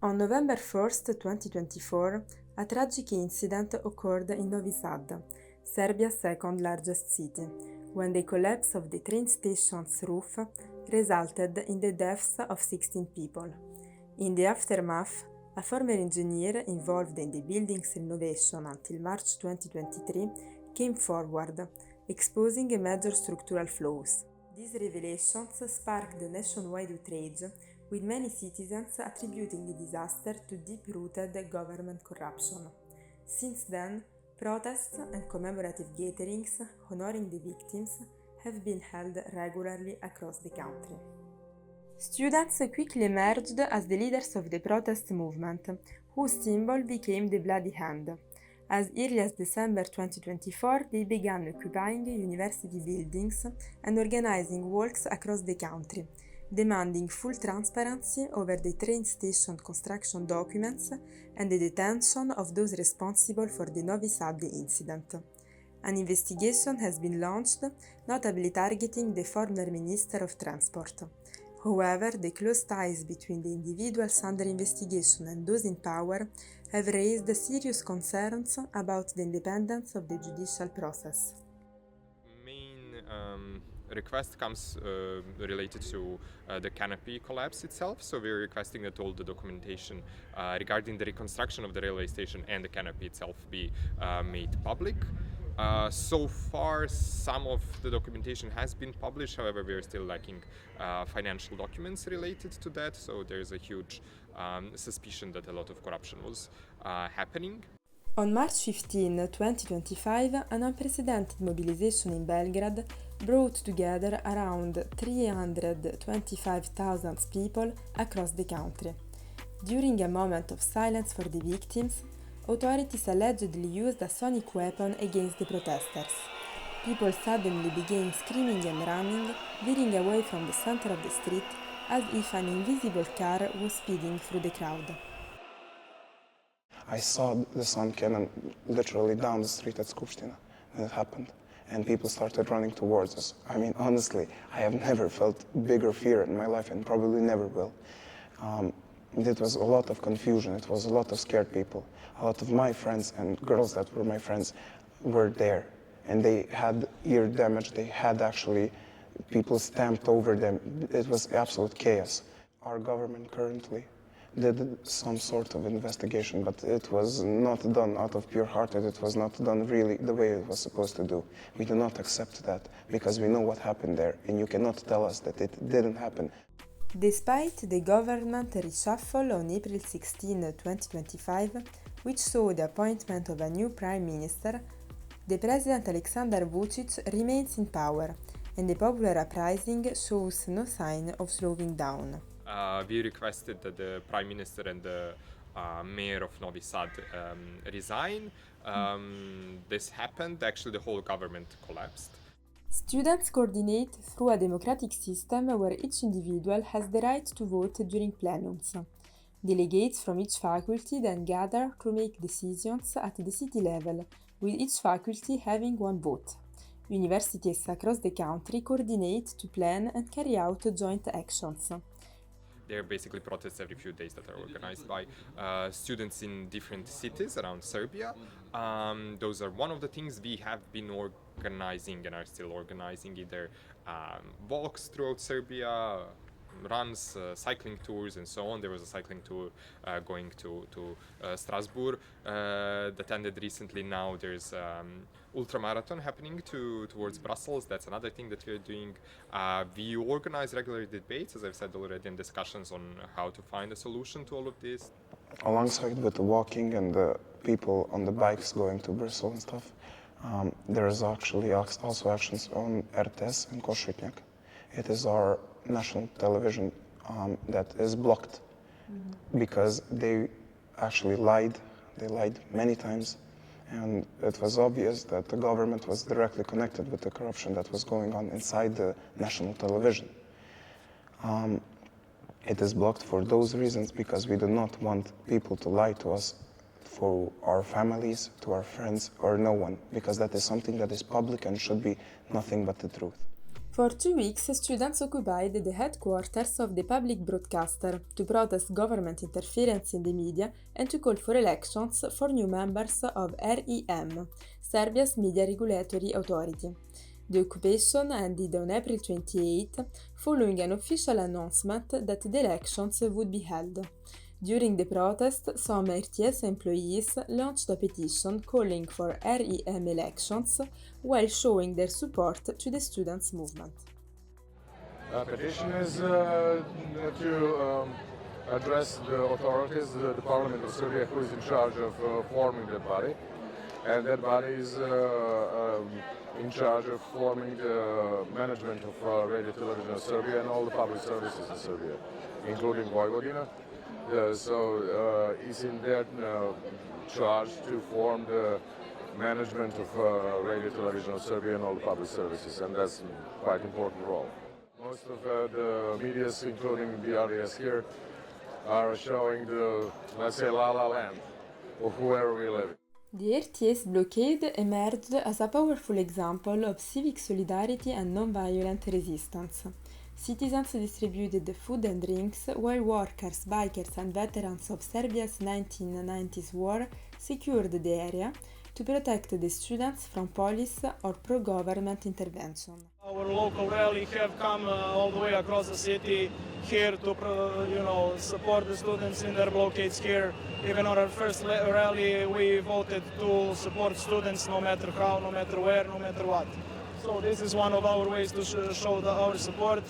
On November 1st, 2024, a tragic incident occurred in Novi Sad, Serbia's second largest city, when the collapse of the train station's roof resulted in the deaths of 16 people. In the aftermath, a former engineer involved in the building's renovation until March 2023 came forward, exposing major structural flaws. These revelations sparked nationwide outrage, with many citizens attributing the disaster to deep-rooted government corruption. Since then, protests and commemorative gatherings honoring the victims have been held regularly across the country. Students quickly emerged as the leaders of the protest movement, whose symbol became the bloody hand. As early as December 2024, they began occupying university buildings and organizing walks across the country, demanding full transparency over the train station construction documents and the detention of those responsible for the Novi Sad incident. An investigation has been launched, notably targeting the former Minister of Transport. However, the close ties between the individuals under investigation and those in power have raised serious concerns about the independence of the judicial process. Main request comes related to the canopy collapse itself. So we're requesting that all the documentation regarding the reconstruction of the railway station and the canopy itself be made public. So far, some of the documentation has been published, however, we are still lacking financial documents related to that, so there's a huge suspicion that a lot of corruption was happening. On March 15, 2025, an unprecedented mobilization in Belgrade brought together around 325,000 people across the country. During a moment of silence for the victims, authorities allegedly used a sonic weapon against the protesters. People suddenly began screaming and running, veering away from the center of the street as if an invisible car was speeding through the crowd. I saw the sun cannon literally down the street at Skupština when it happened, and people started running towards us. I mean, honestly, I have never felt bigger fear in my life and probably never will. It was a lot of confusion, it was a lot of scared people. A lot of my friends and girls that were my friends were there, and they had ear damage, they had actually people stamped over them. It was absolute chaos. Our government currently did some sort of investigation, but it was not done out of pure heart, and it was not done really the way it was supposed to do. We do not accept that, because we know what happened there, and you cannot tell us that it didn't happen. Despite the government reshuffle on April 16, 2025, which saw the appointment of a new prime minister, the president Aleksandar Vučić remains in power, and the popular uprising shows no sign of slowing down. We requested that the Prime Minister and the Mayor of Novi Sad resign. This happened, actually the whole government collapsed. Students coordinate through a democratic system where each individual has the right to vote during plenums. Delegates from each faculty then gather to make decisions at the city level, with each faculty having one vote. Universities across the country coordinate to plan and carry out joint actions. There are basically protests every few days that are organized by students in different cities around Serbia. Those are one of the things we have been organizing and are still organizing, either walks throughout Serbia, runs, cycling tours, and so on. There was a cycling tour going to Strasbourg that ended recently. Now there's ultramarathon happening towards Brussels. That's another thing that we're doing. We organize regular debates, as I've said already, and discussions on how to find a solution to all of this. Alongside with the walking and the people on the bikes going to Brussels and stuff, there is actually also actions on RTS and Košutnjak. It is our national television that is blocked because they actually lied. They lied many times, and it was obvious that the government was directly connected with the corruption that was going on inside the national television. It is blocked for those reasons, because we do not want people to lie to us, for our families, to our friends, or no one, because that is something that is public and should be nothing but the truth. For 2 weeks, students occupied the headquarters of the public broadcaster to protest government interference in the media and to call for elections for new members of REM, Serbia's media regulatory authority. The occupation ended on April 28, following an official announcement that the elections would be held. During the protest, some RTS employees launched a petition calling for REM elections while showing their support to the students' movement. The petition is to address the authorities, the Parliament of Serbia, who is in charge of forming that body. And that body is in charge of forming the management of radio television of Serbia and all the public services in Serbia, including Vojvodina. So it's in their charge to form the management of radio television of Serbia and all the public services, and that's quite an important role. Most of the medias, including the RDS here, are showing the, let's say, la-la land of where we live. The RTS blockade emerged as a powerful example of civic solidarity and non-violent resistance. Citizens distributed food and drinks, while workers, bikers and veterans of Serbia's 1990s war secured the area to protect the students from police or pro-government intervention. Our local rally have come all the way across the city here to support the students in their blockades here. Even on our first rally we voted to support students no matter how, no matter where, no matter what. So this is one of our ways to show our support.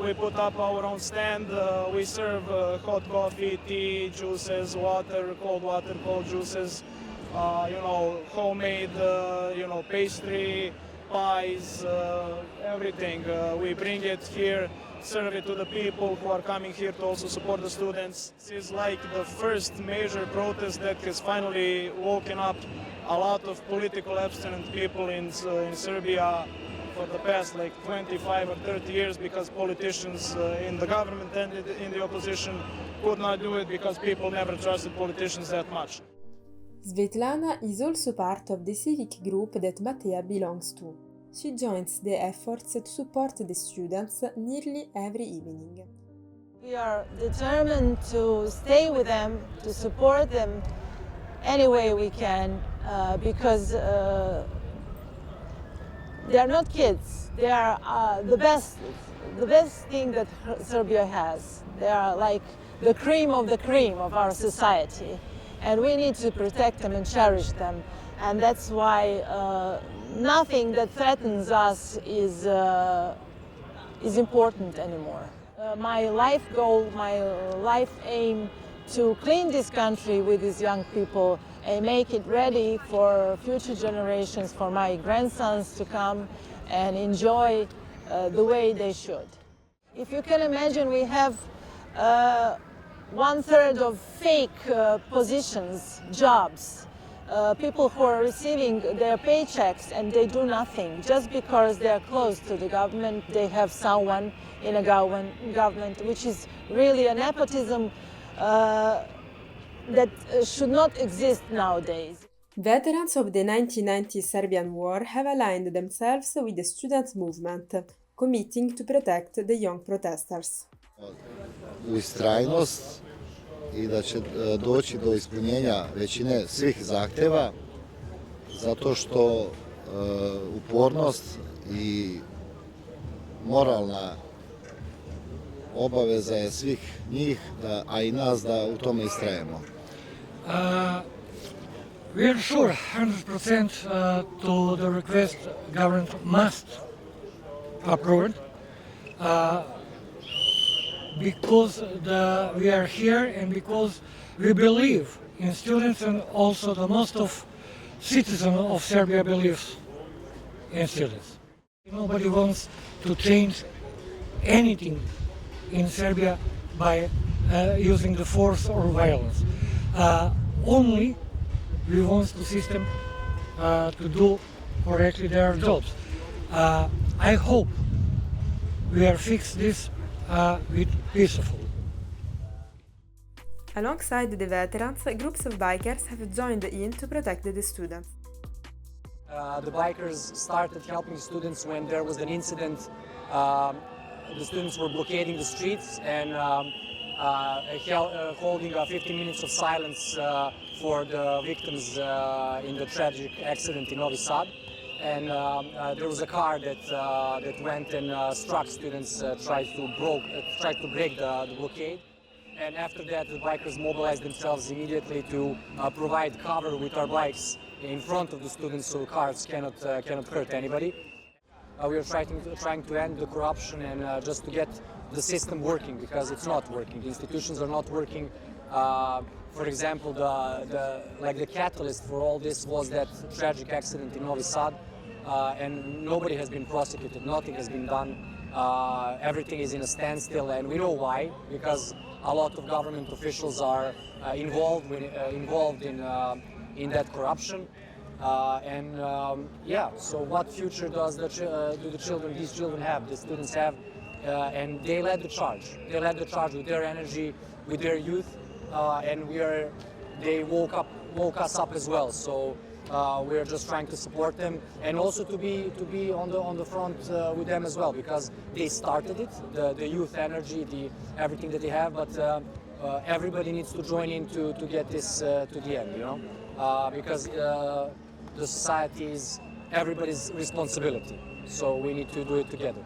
We put up our own stand, we serve hot coffee, tea, juices, water, cold juices, homemade, pastry, pies, everything. We bring it here, serve it to the people who are coming here to also support the students. This is like the first major protest that has finally woken up a lot of political abstinent people in Serbia for the past 25 or 30 years, because politicians in the government and in the opposition could not do it because people never trusted politicians that much. Svetlana is also part of the civic group that Matea belongs to. She joins the efforts to support the students nearly every evening. We are determined to stay with them, to support them any way we can, because they are not kids. They are the best thing that Serbia has. They are like the cream of our society, and we need to protect them and cherish them. And that's why nothing that threatens us is important anymore. My life goal, my life aim, to clean this country with these young people and make it ready for future generations, for my grandsons to come and enjoy the way they should. If you can imagine, we have 1/3 of fake positions, jobs, people who are receiving their paychecks and they do nothing just because they are close to the government. They have someone in a government, which is really a nepotism that should not exist nowadays. Veterans of the 1990 Serbian War have aligned themselves with the student movement, committing to protect the young protesters. Ustrajnost i da će doći do ispunjenja većine svih zahtjeva, zato što upornost i moralna obaveza je svih njih, a i nas da u tome istrajemo. We are sure 100% to the request government must approve it, because we are here and because we believe in students, and also the most of citizens of Serbia believes in students. Nobody wants to change anything in Serbia by using the force or violence. Only we want the system to do correctly their jobs. I hope we are fix this with peaceful. Alongside the veterans, groups of bikers have joined in to protect the students. The bikers started helping students when there was an incident the students were blockading the streets and holding 15 minutes of silence for the victims in the tragic accident in Novi Sad. And there was a car that went and struck students, tried to break the blockade. And after that, the bikers mobilized themselves immediately to provide cover with our bikes in front of the students so cars cannot hurt anybody. We are trying to end the corruption and just to get the system working, because it's not working. The institutions are not working. For example, the catalyst for all this was that tragic accident in Novi Sad, and nobody has been prosecuted. Nothing has been done. Everything is in a standstill, and we know why, because a lot of government officials are involved in that corruption. Yeah, so what future do these children have, the students have? And they led the charge. They led the charge with their energy, with their youth, and they woke us up as well. So we're just trying to support them, and also to be on the front with them as well, because they started it, the youth energy, everything that they have. But everybody needs to join in to get this to the end, you know, because the society is everybody's responsibility. So we need to do it together.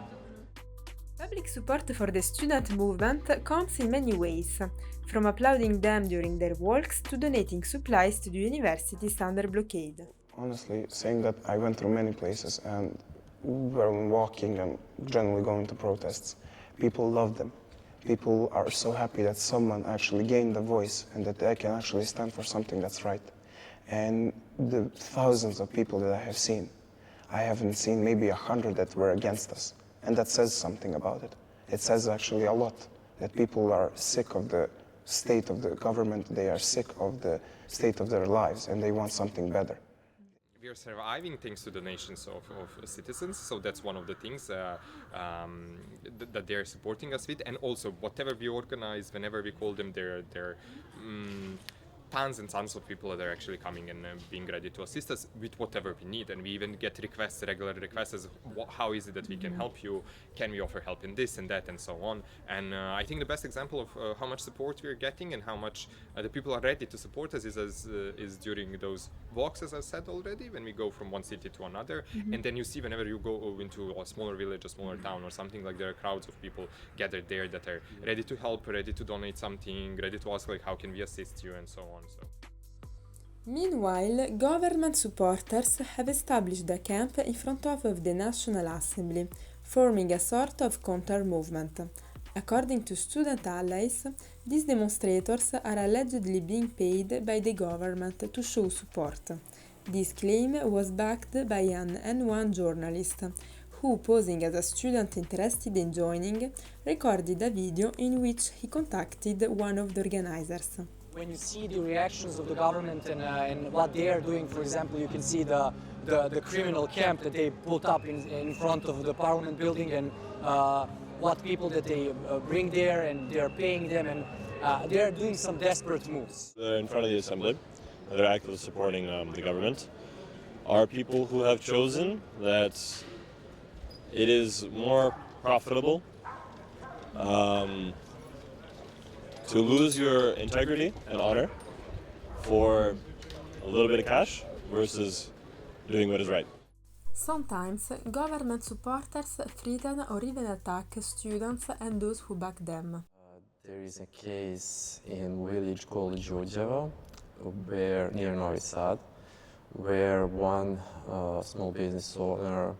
Public support for the student movement comes in many ways, from applauding them during their walks to donating supplies to the universities under blockade. Honestly, saying that I went through many places, and when walking and generally going to protests, people love them. People are so happy that someone actually gained a voice and that they can actually stand for something that's right. And the thousands of people that I have seen, I haven't seen maybe 100 that were against us. And that says something about it. It says actually a lot, that people are sick of the state of the government, they are sick of the state of their lives, and they want something better. We are surviving thanks to donations of citizens, so that's one of the things that they're supporting us with. And also, whatever we organize, whenever we call them, they're tons and tons of people that are actually coming and being ready to assist us with whatever we need. And we even get requests, regular requests, as how is it that we can help you? Can we offer help in this and that and so on? And I think the best example of how much support we're getting and how much the people are ready to support us is during those walks, as I said already, when we go from one city to another. And then you see whenever you go into a smaller village, a smaller town or something, like there are crowds of people gathered there that are ready to help, ready to donate something, ready to ask like how can we assist you and so on. So. Meanwhile, government supporters have established a camp in front of the National Assembly, forming a sort of counter-movement. According to student allies, these demonstrators are allegedly being paid by the government to show support. This claim was backed by an N1 journalist, who, posing as a student interested in joining, recorded a video in which he contacted one of the organizers. When you see the reactions of the government and what they are doing, for example, you can see the criminal camp that they put up in front of the parliament building, and what people that they bring there, and they are paying them, and they are doing some desperate moves. They're in front of the assembly. They're actively supporting the government. Are people who have chosen that it is more profitable to lose your integrity and honor for a little bit of cash versus doing what is right. Sometimes government supporters threaten or even attack students and those who back them. There is a case in village called Đurđevo, near Novi Sad, where one small business owner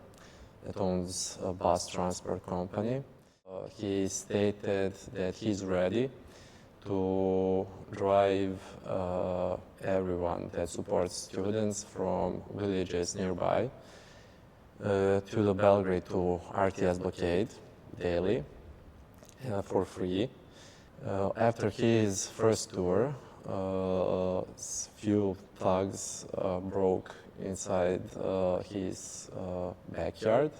that owns a bus transport company, he stated that he's ready to drive everyone that supports students from villages nearby to the Belgrade to RTS blockade daily for free. After his first tour, few thugs broke inside his backyard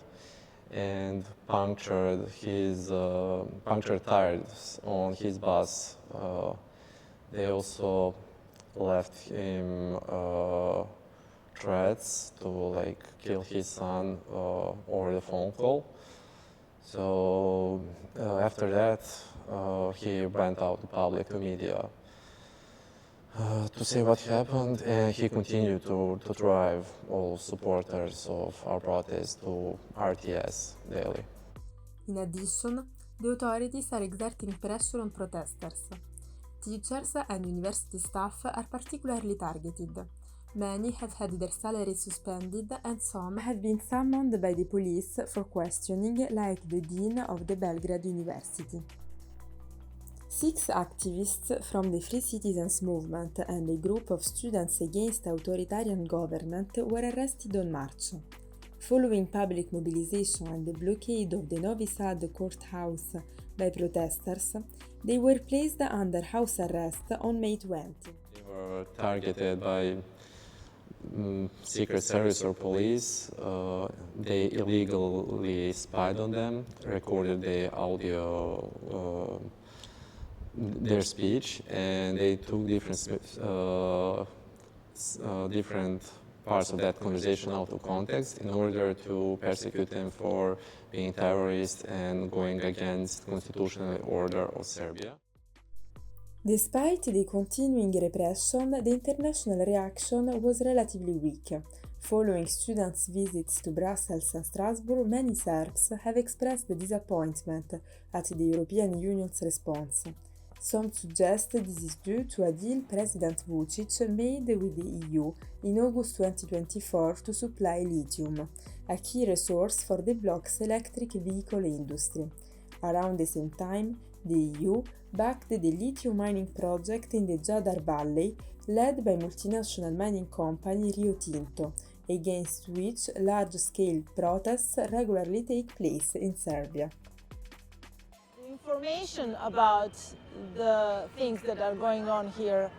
and punctured tires on his bus. They also left him threats to kill his son over the phone call. So after that, he went out to public, to media, to say what happened, and he continued to drive all supporters of our protest to RTS daily. In addition, the authorities are exerting pressure on protesters. Teachers and university staff are particularly targeted. Many have had their salaries suspended and some have been summoned by the police for questioning, like the dean of the Belgrade University. 6 activists from the Free Citizens Movement and a group of students against authoritarian government were arrested on March. Following public mobilization and the blockade of the Novi Sad courthouse by protesters, they were placed under house arrest on May 20. They were targeted by Secret Service or police. They illegally spied on them, recorded the audio, their speech, and they took different parts of that conversation out of context in order to persecute them for being terrorists and going against constitutional order of Serbia. Despite the continuing repression, the international reaction was relatively weak. Following students' visits to Brussels and Strasbourg, many Serbs have expressed disappointment at the European Union's response. Some suggest this is due to a deal President Vučić made with the EU in August 2024 to supply lithium, a key resource for the bloc's electric vehicle industry. Around the same time, the EU backed the lithium mining project in the Jadar Valley, led by multinational mining company Rio Tinto, against which large-scale protests regularly take place in Serbia. Information about the things that are going on here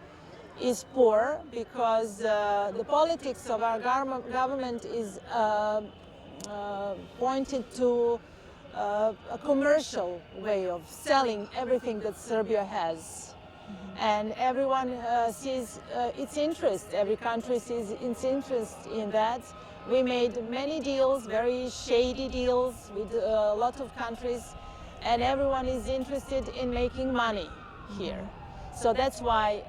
is poor because the politics of our government is pointed to a commercial way of selling everything that Serbia has. And everyone sees its interest, every country sees its interest in that. We made many deals, very shady deals with a lot of countries, and everyone is interested in making money here. So that's why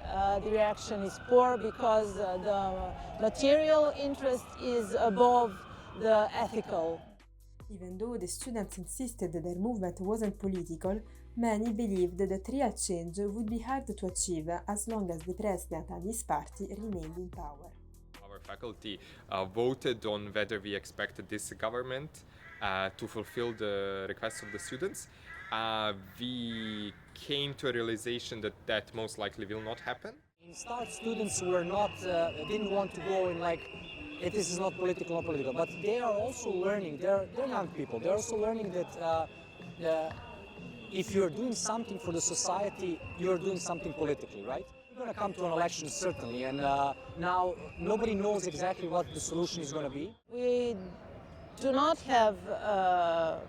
the reaction is poor, because the material interest is above the ethical. Even though the students insisted that their movement wasn't political, many believed that real change would be hard to achieve as long as the president and his party remained in power. Our faculty voted on whether we expected this government to fulfill the requests of the students. We came to a realization that that most likely will not happen. In start, students were not, didn't want to go in like, this is not political, but they are also learning, they're young people, they're also learning that if you're doing something for the society, you're doing something politically, right? We're going to come to an election, certainly, and now nobody knows exactly what the solution is going to be. We do not have a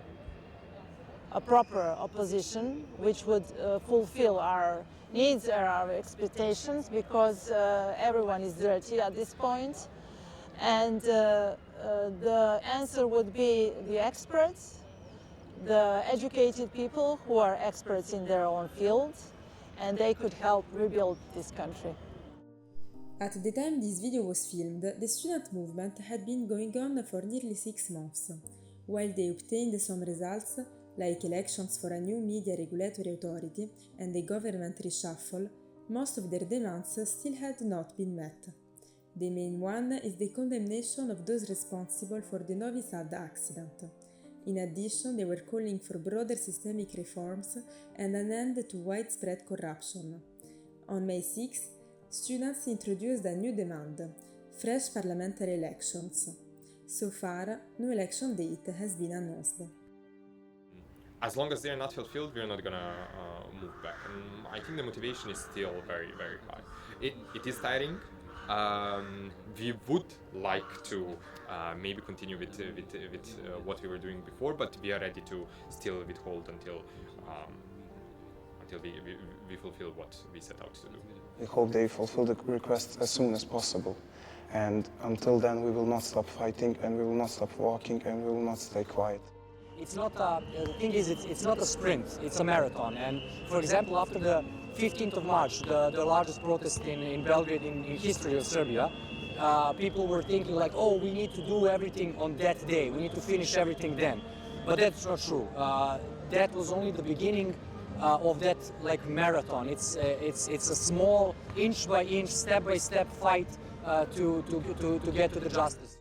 proper opposition which would fulfill our needs or our expectations, because everyone is dirty at this point. And the answer would be the experts, the educated people who are experts in their own field, and they could help rebuild this country. At the time this video was filmed, the student movement had been going on for nearly 6 months. While they obtained some results, like elections for a new media regulatory authority and a government reshuffle, most of their demands still had not been met. The main one is the condemnation of those responsible for the Novi Sad accident. In addition, they were calling for broader systemic reforms and an end to widespread corruption. On May 6, students introduced a new demand: fresh parliamentary elections. So far, no election date has been announced. As long as they're not fulfilled, we're not gonna move back. And I think the motivation is still very, very high. It is tiring. We would like to maybe continue with what we were doing before, but we are ready to still withhold until we fulfill what we set out to do. We hope they fulfill the request as soon as possible. And until then, we will not stop fighting, and we will not stop walking, and we will not stay quiet. it's not the thing is, it's not a sprint, it's a marathon. And for example, after the 15th of March, the largest protest in Belgrade in history of Serbia, people were thinking like, oh, we need to do everything on that day, we need to finish everything then. But that's not true. That was only the beginning of that like marathon. It's a small, inch by inch, step by step fight to get to the justice.